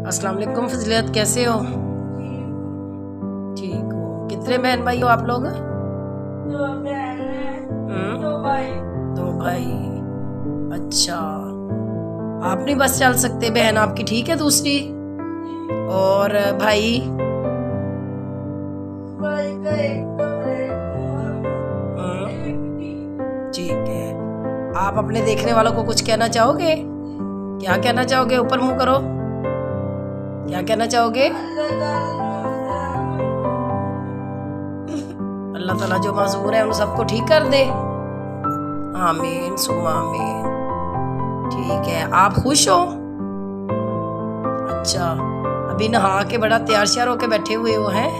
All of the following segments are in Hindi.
अस्सलाम वालेकुम फजीलत, कैसे हो? ठीक हो? कितने बहन भाई हो आप लोग? दो बहन हैं, दो भाई। दो भाई। अच्छा, आप नहीं बस चल सकते? बहन आपकी ठीक है दूसरी? और भाई? भाई का एक कमरे हम्म, में ठीक है। आप अपने देखने वालों को कुछ कहना चाहोगे? क्या कहना चाहोगे? ऊपर मुंह करो। क्या कहना चाहोगे? अल्लाह ताला जो माजूर है उन सबको ठीक कर दे। आमीन सुम्मा आमीन। ठीक है, आप खुश हो? अच्छा, अभी नहा के बड़ा तैयार श्यार होके बैठे हुए हो हैं?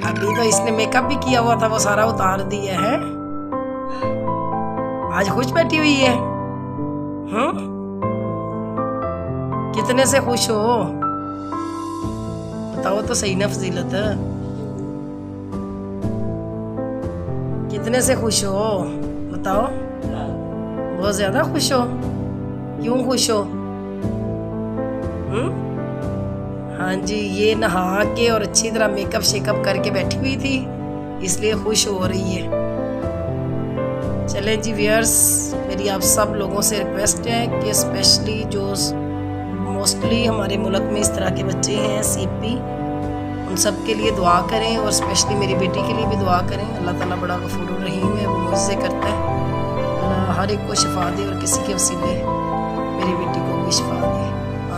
अभी तो इसने मेकअप भी किया हुआ था, वो सारा उतार दिया है। आज खुश बैठी हुई है। कितने से खुश हो? बताओ तो सही ना फजीलत, कितने से खुश हो? बताओ। बहुत ज्यादा खुश हो? क्यों खुश हो? हाँ जी, ये नहा के और अच्छी तरह मेकअप शेकअप करके बैठी हुई थी, इसलिए खुश हो रही है। चले जी व्यूअर्स, मेरी आप सब लोगों से रिक्वेस्ट है कि स्पेशली जो मोस्टली हमारे मुल्क में इस तरह के बच्चे हैं सीपी, उन सब के लिए दुआ करें और स्पेशली मेरी बेटी के लिए भी दुआ करें। अल्लाह ताला बड़ा गफूर रहीम है, वो मुझसे करता है। अल्लाह हर एक को शिफा दे और किसी के वसीले मेरी बेटी को भी शिफा दे।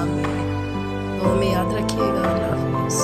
आमीन। तो हमें याद रखिएगा। अल्लाह हाफ़िज़।